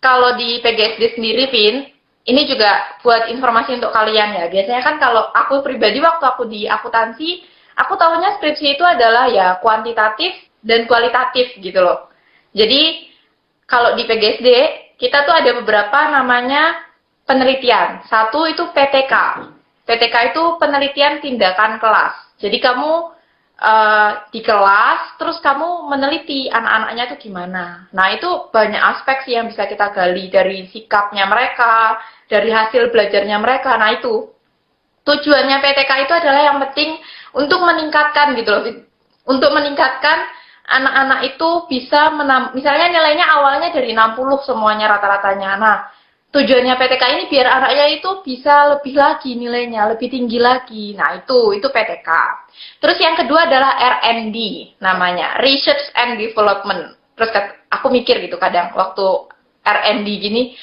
kalau di PGSD sendiri, Vin, ini juga buat informasi untuk kalian ya. Biasanya kan kalau aku pribadi waktu aku di akuntansi, aku tahunya skripsi itu adalah ya kuantitatif dan kualitatif gitu loh. Jadi, kalau di PGSD, kita tuh ada beberapa namanya penelitian. Satu itu PTK. PTK itu penelitian tindakan kelas. Jadi kamu di kelas, terus kamu meneliti anak-anaknya itu gimana. Nah, itu banyak aspek sih yang bisa kita gali dari sikapnya mereka, dari hasil belajarnya mereka. Nah, itu tujuannya PTK itu adalah yang penting untuk meningkatkan gitu loh. Untuk meningkatkan anak-anak itu bisa misalnya nilainya awalnya dari 60 semuanya rata-ratanya. Nah, tujuannya PTK ini biar anaknya itu bisa lebih lagi nilainya, lebih tinggi lagi. Nah, itu PTK. Terus yang kedua adalah R&D namanya, Research and Development. Terus aku mikir gitu kadang waktu R&D gini,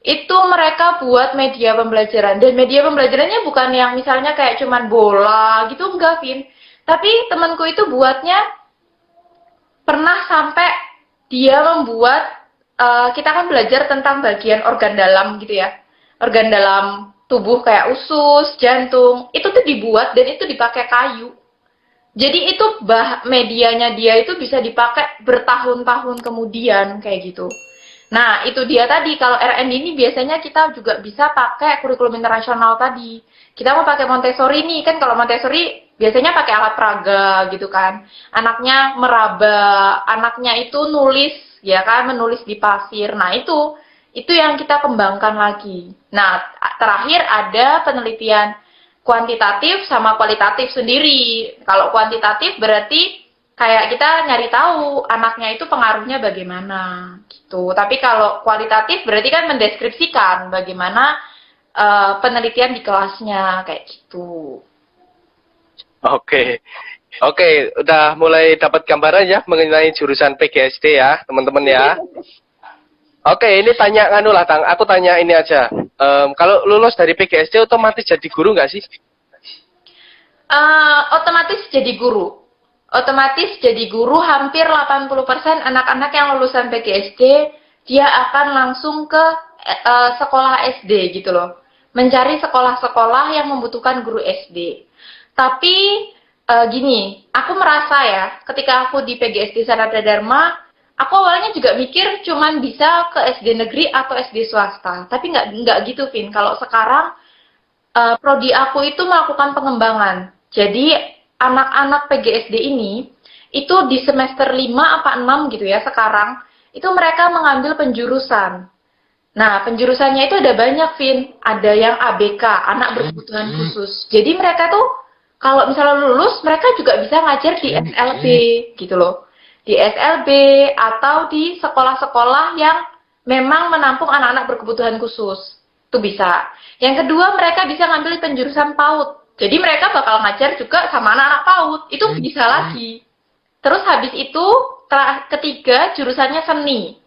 Itu mereka buat media pembelajaran. Dan media pembelajarannya bukan yang misalnya kayak cuman bola gitu, enggak, Vin. Tapi temanku itu buatnya pernah sampai dia membuat, kita kan belajar tentang bagian organ dalam gitu ya. Organ dalam tubuh kayak usus, jantung. Itu tuh dibuat dan itu dipakai kayu. Jadi itu medianya dia itu bisa dipakai bertahun-tahun kemudian kayak gitu. Nah, itu dia tadi, kalau R&D ini biasanya kita juga bisa pakai kurikulum internasional tadi. Kita mau pakai Montessori nih, kan kalau Montessori biasanya pakai alat peraga gitu kan. Anaknya meraba, anaknya itu nulis, ya kan, menulis di pasir. Nah, itu yang kita kembangkan lagi. Nah, terakhir ada penelitian kuantitatif sama kualitatif sendiri. Kalau kuantitatif berarti kayak kita nyari tahu anaknya itu pengaruhnya bagaimana gitu. Tapi kalau kualitatif berarti kan mendeskripsikan bagaimana penelitian di kelasnya kayak gitu. Oke. Oke, udah mulai dapat gambaran ya mengenai jurusan PGSD ya, teman-teman ya. Oke, ini tanya anu lah, Tang. Aku tanya ini aja. Kalau lulus dari PGSD otomatis jadi guru nggak sih? Otomatis jadi guru. Otomatis jadi guru hampir 80% anak-anak yang lulusan PGSD dia akan langsung ke sekolah SD gitu loh. Mencari sekolah-sekolah yang membutuhkan guru SD. Tapi gini, aku merasa ya, ketika aku di PGSD Sanada Dharma, aku awalnya juga mikir cuman bisa ke SD negeri atau SD swasta. Tapi nggak gitu, Vin. Kalau sekarang prodi aku itu melakukan pengembangan. Jadi anak-anak PGSD ini itu di semester 5 apa 6 gitu ya sekarang, itu mereka mengambil penjurusan. Nah, penjurusannya itu ada banyak, Vin. Ada yang ABK, anak berkebutuhan khusus. Jadi mereka tuh kalau misalnya lulus, mereka juga bisa ngajar di SLB gitu loh. Di SLB atau di sekolah-sekolah yang memang menampung anak-anak berkebutuhan khusus. Itu bisa. Yang kedua, mereka bisa ngambil penjurusan PAUD. Jadi mereka bakal ngajar juga sama anak-anak PAUD. Itu bisa lagi. Terus habis itu, ketiga, jurusannya seni.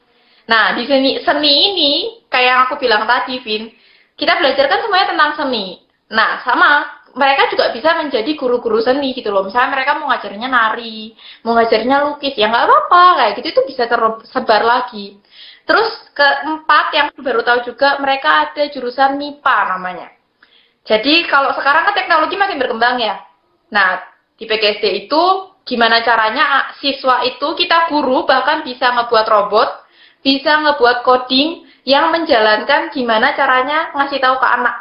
Nah, di seni ini, kayak yang aku bilang tadi, Vin, kita belajar kan semuanya tentang seni. Nah, sama, mereka juga bisa menjadi guru-guru seni gitu loh. Misalnya mereka mau ngajarnya nari, mau ngajarnya lukis, ya nggak apa-apa, kayak gitu itu bisa tersebar lagi. Terus keempat, yang aku baru tahu juga, mereka ada jurusan MIPA namanya. Jadi kalau sekarang kan teknologi makin berkembang ya. Nah, di PGSD itu gimana caranya siswa itu kita guru bahkan bisa ngebuat robot, bisa ngebuat coding yang menjalankan gimana caranya ngasih tahu ke anak.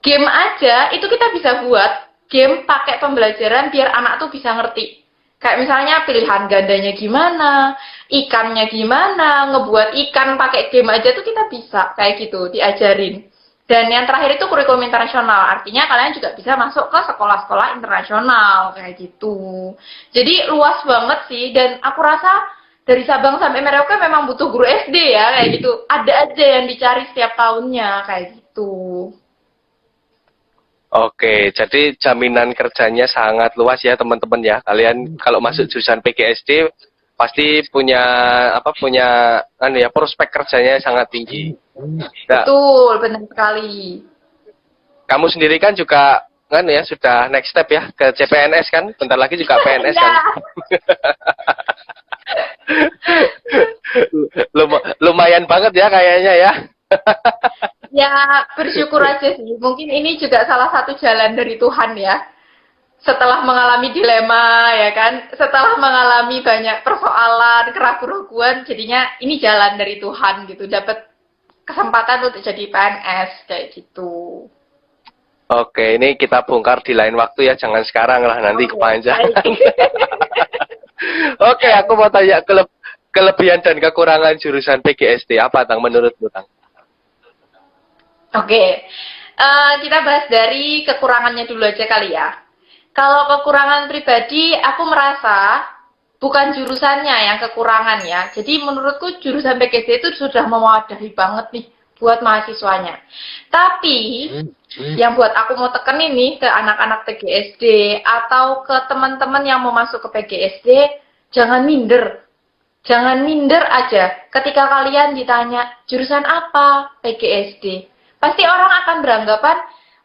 Game aja itu kita bisa buat game pakai pembelajaran biar anak tuh bisa ngerti. Kayak misalnya pilihan gandanya gimana, ikannya gimana, ngebuat ikan pakai game aja tuh kita bisa kayak gitu diajarin. Dan yang terakhir itu kurikulum internasional, artinya kalian juga bisa masuk ke sekolah-sekolah internasional kayak gitu. Jadi luas banget sih, dan aku rasa dari Sabang sampai Merauke memang butuh guru SD ya kayak gitu. Ada aja yang dicari setiap tahunnya kayak gitu. Oke, jadi jaminan kerjanya sangat luas ya teman-teman ya. Kalian kalau masuk jurusan PGSD pasti punya prospek kerjanya sangat tinggi. Nah, Betul, benar sekali. kamu sendiri kan juga sudah next step ya ke CPNS kan? Bentar lagi juga PNS kan? Lumayan banget ya kayaknya ya. Ya, bersyukur aja sih. Mungkin ini juga salah satu jalan dari Tuhan ya. Setelah mengalami dilema, ya kan? Setelah mengalami banyak persoalan, keraguan-keraguan, jadinya ini jalan dari Tuhan gitu. Dapat kesempatan untuk jadi PNS, kayak gitu. Oke, ini kita bongkar di lain waktu ya. Jangan sekarang lah, nanti kepanjangan. Oke, aku mau tanya kelebihan dan kekurangan jurusan PGSD. Apa, Tang, menurutmu, Tang? Oke, kita bahas dari kekurangannya dulu aja kali ya. Kalau kekurangan pribadi, aku merasa bukan jurusannya yang kekurangan ya. Jadi menurutku jurusan PGSD itu sudah mewadahi banget nih buat mahasiswanya. Tapi yang buat aku mau tekenin nih ke anak-anak PGSD atau ke teman-teman yang mau masuk ke PGSD, jangan minder. Jangan minder aja ketika kalian ditanya jurusan apa PGSD. Pasti orang akan beranggapan,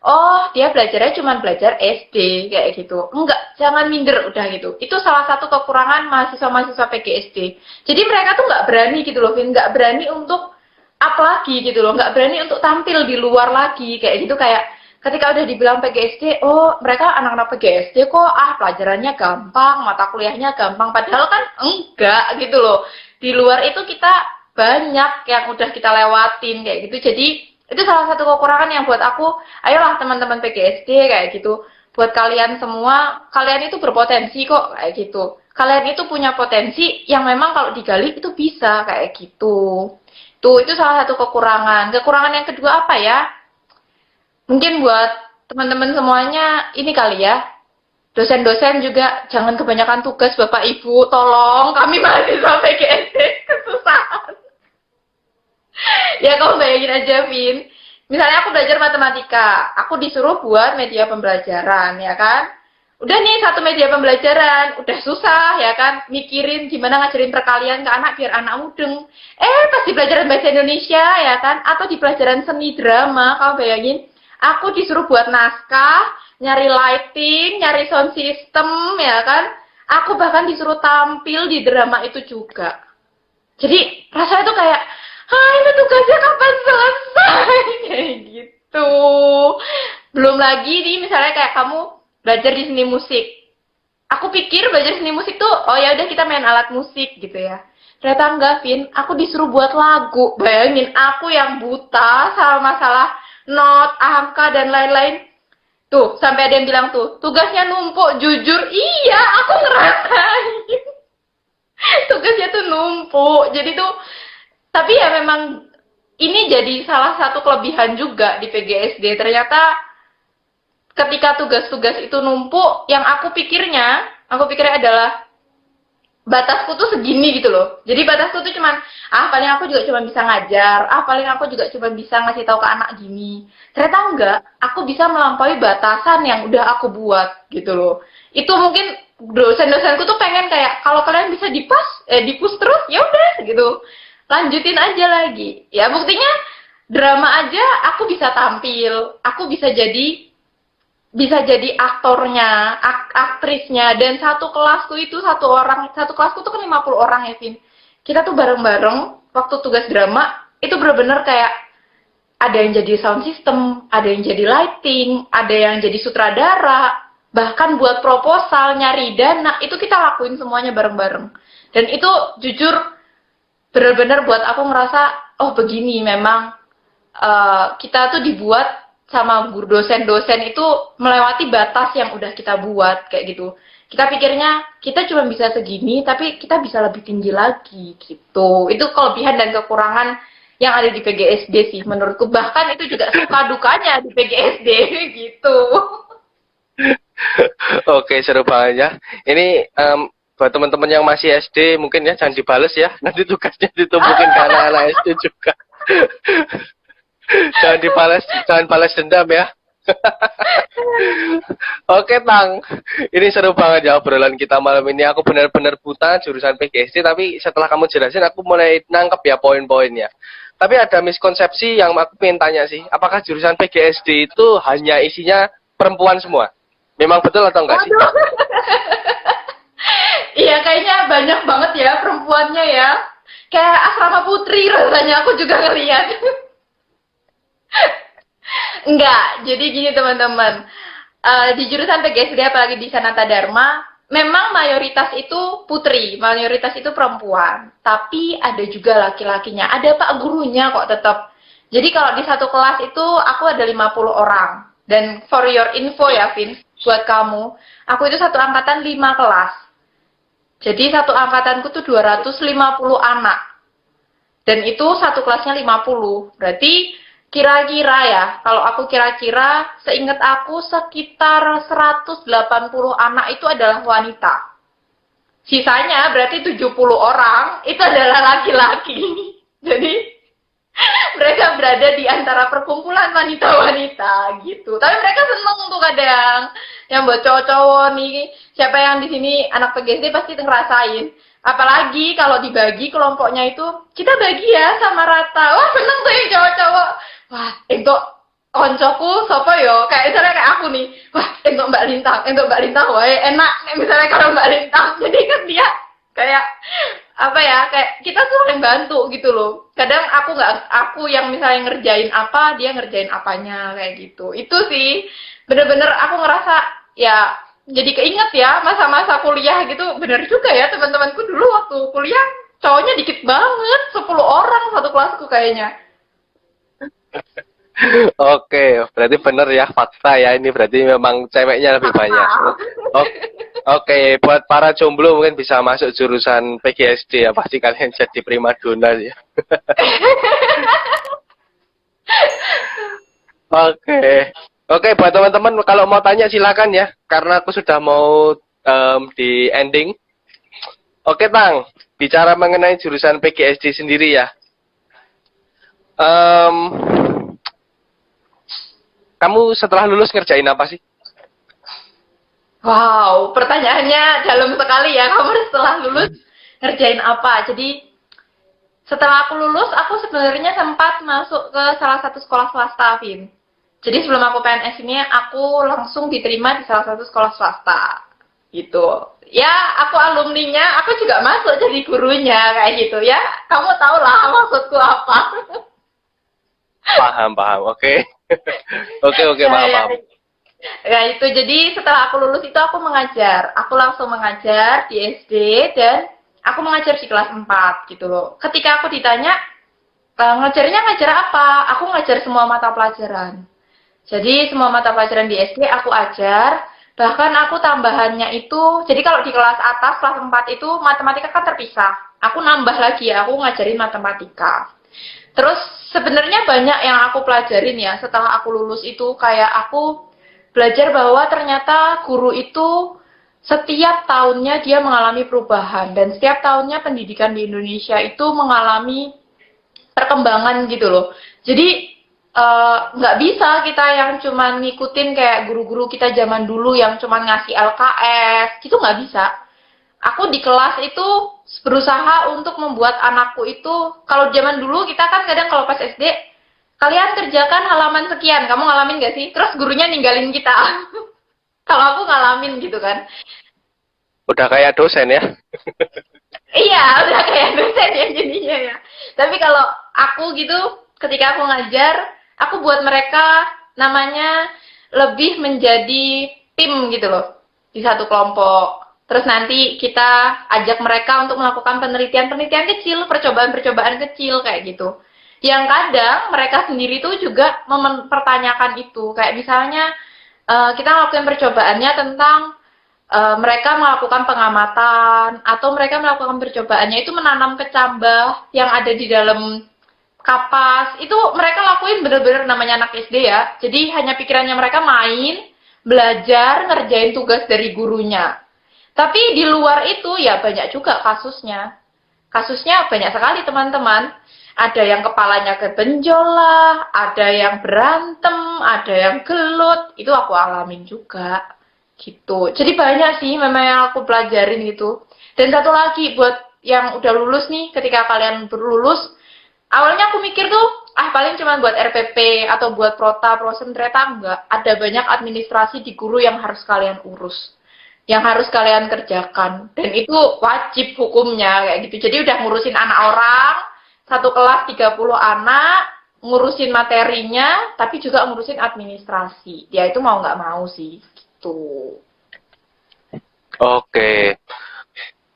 oh dia belajarnya cuma belajar SD kayak gitu. Enggak, jangan minder udah gitu. Itu salah satu kekurangan mahasiswa-mahasiswa PGSD. Jadi mereka tuh nggak berani gitu loh, Vin. Nggak berani untuk up lagi gitu loh. Nggak berani untuk tampil di luar lagi kayak gitu. Kayak ketika udah dibilang PGSD, oh mereka anak-anak PGSD kok pelajarannya gampang, mata kuliahnya gampang. Padahal kan enggak gitu loh. Di luar itu kita banyak yang udah kita lewatin kayak gitu. Jadi itu salah satu kekurangan yang buat aku, ayolah teman-teman PGSD kayak gitu. Buat kalian semua, kalian itu berpotensi kok kayak gitu. Kalian itu punya potensi yang memang kalau digali itu bisa kayak gitu. Tuh, itu salah satu kekurangan. Kekurangan yang kedua apa ya? Mungkin buat teman-teman semuanya ini kali ya, dosen-dosen juga jangan kebanyakan tugas Bapak Ibu, tolong kami mahasiswa PGSD kesusahan. Ya kamu bayangin aja, Vin. Misalnya aku belajar matematika, aku disuruh buat media pembelajaran, ya kan? Udah nih satu media pembelajaran, udah susah ya kan, mikirin gimana ngajarin perkalian ke anak biar anak mudeng. Pas di pelajaran bahasa Indonesia ya kan, atau di pelajaran seni drama, kamu bayangin, aku disuruh buat naskah, nyari lighting, nyari sound system ya kan. Aku bahkan disuruh tampil di drama itu juga. Jadi rasanya tuh kayak, ini tugasnya kapan selesai? Kayak gitu. Belum lagi nih misalnya kayak kamu belajar di seni musik. Aku pikir belajar seni musik tuh, oh ya udah kita main alat musik gitu ya. Ternyata enggak, Vin. Aku disuruh buat lagu. Bayangin, aku yang buta sama masalah not, angka, dan lain-lain. Tuh, sampai ada yang bilang tuh, tugasnya numpuk. Jujur, iya, aku ngerasain. Tugasnya tuh numpuk. Jadi tuh, tapi ya memang ini jadi salah satu kelebihan juga di PGSD. Ternyata ketika tugas-tugas itu numpuk, yang aku pikirnya adalah batasku tuh segini gitu loh. Jadi batasku tuh cuman, paling aku juga cuma bisa ngajar, paling aku juga cuma bisa ngasih tahu ke anak gini. Ternyata enggak, aku bisa melampaui batasan yang udah aku buat gitu loh. Itu mungkin dosen-dosenku tuh pengen kayak, kalau kalian bisa dipus terus, ya udah gitu. Lanjutin aja lagi. Ya buktinya drama aja aku bisa tampil, aku bisa jadi aktornya, aktrisnya, dan satu kelasku tuh kan 50 orang ya, Vin. Kita tuh bareng-bareng waktu tugas drama, itu bener-bener kayak ada yang jadi sound system, ada yang jadi lighting, ada yang jadi sutradara, bahkan buat proposal, nyari dana, itu kita lakuin semuanya bareng-bareng. Dan itu jujur bener-bener buat aku ngerasa, oh begini memang kita tuh dibuat sama guru dosen-dosen itu melewati batas yang udah kita buat kayak gitu. Kita pikirnya kita cuma bisa segini, tapi kita bisa lebih tinggi lagi gitu. Itu kelebihan dan kekurangan yang ada di PGSD sih menurutku. Bahkan itu juga suka dukanya di PGSD gitu. Oke, seru banget ya. Ini buat teman-teman yang masih SD mungkin ya jangan dibales ya. Nanti tugasnya ditumpukin ke anak-anak SD juga. Jangan balas dendam ya. Oke, Tang. Ini seru banget ya obrolan kita malam ini. Aku benar-benar buta jurusan PGSD, tapi setelah kamu jelasin aku mulai nangkep ya poin-poinnya. Tapi ada miskonsepsi yang aku pengen tanya sih. Apakah jurusan PGSD itu hanya isinya perempuan semua? Memang betul atau enggak sih? Iya, kayaknya banyak banget ya perempuannya ya. Kayak asrama putri rasanya aku juga ngeliat. Enggak, jadi gini teman-teman. Di jurusan PGSD apalagi di Sanata Dharma, memang mayoritas itu putri, mayoritas itu perempuan. Tapi ada juga laki-lakinya, ada pak gurunya kok tetap. Jadi kalau di satu kelas itu aku ada 50 orang. Dan for your info ya, Vin, buat kamu, aku itu satu angkatan 5 kelas. Jadi satu angkatanku tuh 250 anak. Dan itu satu kelasnya 50. Berarti kira-kira ya, kalau aku kira-kira, seingat aku sekitar 180 anak itu adalah wanita. Sisanya berarti 70 orang itu adalah laki-laki. Jadi mereka berada di antara perkumpulan wanita-wanita gitu. Tapi mereka seneng tuh kadang. Yang buat cowok-cowok nih, siapa yang di sini anak PGSD pasti ngerasain. Apalagi kalau dibagi kelompoknya itu, kita bagi ya sama rata. Wah, seneng tuh yang cowok-cowok. Wah, untuk koncoku sopo yo. Kayak misalnya kayak aku nih. Wah, untuk Mbak Lintang, wah enak. Misalnya kalau Mbak Lintang, jadi kan dia kayak apa ya, kayak kita tuh saling bantu gitu loh. Kadang aku yang misalnya ngerjain apa, dia ngerjain apanya kayak gitu. Itu sih bener-bener aku ngerasa ya jadi keinget ya masa-masa kuliah gitu. Bener juga ya, teman-temanku dulu waktu kuliah cowoknya dikit banget, 10 orang satu kelasku kayaknya. Oke, berarti bener ya fakta ya ini berarti memang ceweknya lebih banyak. Oke, buat para jomblo mungkin bisa masuk jurusan PGSD ya, pasti kalian jadi primadona ya. Oke. Oke, buat teman-teman kalau mau tanya silakan ya, karena aku sudah mau di ending. Oke, Tang, bicara mengenai jurusan PGSD sendiri ya. Em, kamu setelah lulus ngerjain apa sih? Wow, pertanyaannya dalam sekali ya. Kamu setelah lulus ngerjain apa? Jadi setelah aku lulus, aku sebenarnya sempat masuk ke salah satu sekolah swasta, Vin. Jadi sebelum aku PNS ini, aku langsung diterima di salah satu sekolah swasta. Gitu. Ya, aku alumninya, aku juga masuk jadi gurunya, kayak gitu ya. Kamu tau lah maksudku apa. Paham, paham. Oke. Oke, paham. Ya itu, jadi setelah aku lulus itu aku mengajar. Aku langsung mengajar di SD dan aku mengajar di kelas 4 gitu loh. Ketika aku ditanya, ngajarnya ngajar apa? Aku ngajar semua mata pelajaran. Jadi semua mata pelajaran di SD aku ajar, bahkan aku tambahannya itu, jadi kalau di kelas atas, kelas 4 itu matematika kan terpisah. Aku nambah lagi ya, aku ngajarin matematika. Terus sebenarnya banyak yang aku pelajarin ya setelah aku lulus itu, kayak aku belajar bahwa ternyata guru itu setiap tahunnya dia mengalami perubahan dan setiap tahunnya pendidikan di Indonesia itu mengalami perkembangan gitu loh. Jadi nggak bisa kita yang cuman ngikutin kayak guru-guru kita zaman dulu yang cuman ngasih LKS, itu nggak bisa. Aku di kelas itu berusaha untuk membuat anakku itu, kalau zaman dulu kita kan kadang kalau pas SD, kalian kerjakan halaman sekian, kamu ngalamin gak sih? Terus gurunya ninggalin kita. Kalau aku ngalamin gitu kan. Udah kayak dosen ya. Iya, udah kayak dosen ya jadinya ya. Tapi kalau aku gitu, ketika aku ngajar, aku buat mereka namanya lebih menjadi tim gitu loh. Di satu kelompok. Terus nanti kita ajak mereka untuk melakukan penelitian-penelitian kecil, percobaan-percobaan kecil kayak gitu. Yang kadang mereka sendiri tuh juga mempertanyakan itu. Kayak misalnya kita melakukan percobaannya tentang mereka melakukan pengamatan atau mereka melakukan percobaannya itu menanam kecambah yang ada di dalam kapas. Itu mereka lakuin bener-bener namanya anak SD ya. Jadi hanya pikirannya mereka main, belajar, ngerjain tugas dari gurunya. Tapi di luar itu ya banyak juga kasusnya. Kasusnya banyak sekali teman-teman. Ada yang kepalanya kebenjol lah, ada yang berantem, ada yang gelut. Itu aku alamin juga. Gitu. Jadi banyak sih memang yang aku pelajarin gitu. Dan satu lagi buat yang udah lulus nih, ketika kalian berlulus, awalnya aku mikir tuh, paling cuma buat RPP atau buat prota, prosem, ternyata enggak. Ada banyak administrasi di guru yang harus kalian urus. Yang harus kalian kerjakan. Dan itu wajib hukumnya kayak gitu. Jadi udah ngurusin anak orang, satu kelas 30 anak, ngurusin materinya, tapi juga ngurusin administrasi. Ya itu mau nggak mau sih. Gitu. Oke.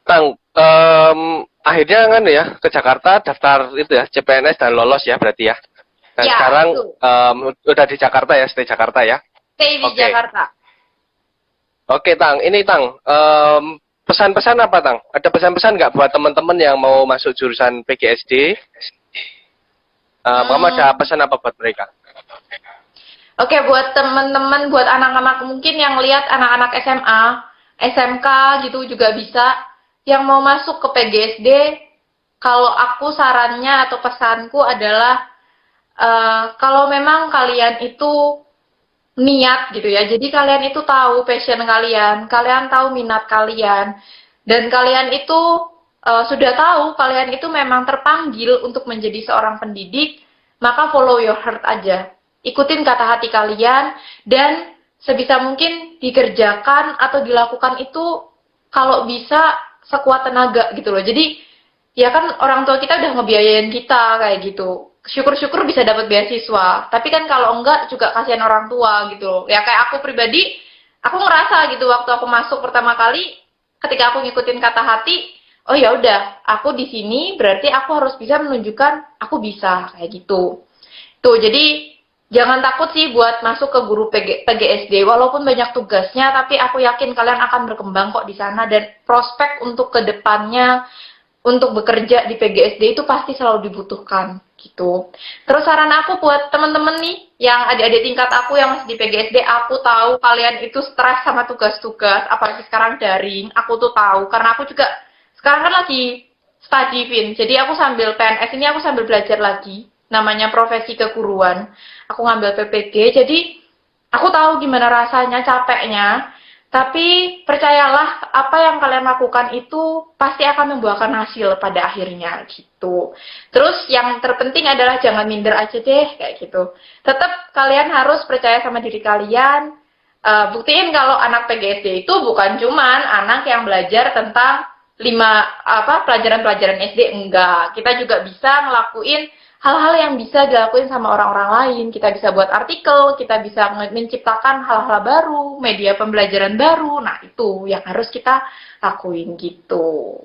Kang, akhirnya kan ya ke Jakarta daftar itu ya CPNS dan lolos ya berarti ya. Dan Ya, sekarang betul. udah di Jakarta ya, stay Jakarta ya. Stay di Oke. Jakarta. Oke, Tang. Ini Tang, pesan-pesan apa, Tang? Ada pesan-pesan nggak buat teman-teman yang mau masuk jurusan PGSD? Kamu ada pesan apa buat mereka? Oke, buat teman-teman, buat anak-anak mungkin yang lihat anak-anak SMA, SMK gitu juga bisa, yang mau masuk ke PGSD, kalau aku sarannya atau pesanku adalah kalau memang kalian itu niat gitu ya, jadi kalian itu tahu passion kalian tahu minat kalian, dan kalian itu sudah tahu kalian itu memang terpanggil untuk menjadi seorang pendidik, maka follow your heart aja. Ikutin kata hati kalian dan sebisa mungkin dikerjakan atau dilakukan itu kalau bisa sekuat tenaga gitu loh. Jadi ya kan orang tua kita udah ngebiayain kita kayak gitu. Syukur-syukur bisa dapat beasiswa. Tapi kan kalau enggak juga kasihan orang tua gitu loh. Ya kayak aku pribadi, aku ngerasa gitu waktu aku masuk pertama kali, ketika aku ngikutin kata hati, oh ya udah, aku di sini berarti aku harus bisa menunjukkan aku bisa kayak gitu. Tuh, jadi jangan takut sih buat masuk ke guru PGSD, walaupun banyak tugasnya, tapi aku yakin kalian akan berkembang kok di sana dan prospek untuk kedepannya untuk bekerja di PGSD itu pasti selalu dibutuhkan gitu. Terus saran aku buat temen-temen nih yang adik-adik tingkat aku yang masih di PGSD, aku tahu kalian itu stres sama tugas-tugas, apalagi sekarang daring. Aku tuh tahu karena aku juga sekarang kan lagi study Vin. Jadi aku sambil PNS ini aku sambil belajar lagi namanya profesi keguruan. Aku ngambil PPG, jadi aku tahu gimana rasanya, capeknya. Tapi percayalah, apa yang kalian lakukan itu pasti akan membuahkan hasil pada akhirnya gitu. Terus yang terpenting adalah jangan minder aja deh kayak gitu. Tetap kalian harus percaya sama diri kalian. Buktiin kalau anak PGSD itu bukan cuman anak yang belajar tentang pelajaran-pelajaran SD, enggak. Kita juga bisa ngelakuin hal-hal yang bisa dilakuin sama orang-orang lain. Kita bisa buat artikel, kita bisa menciptakan hal-hal baru, media pembelajaran baru. Nah, itu yang harus kita lakuin gitu.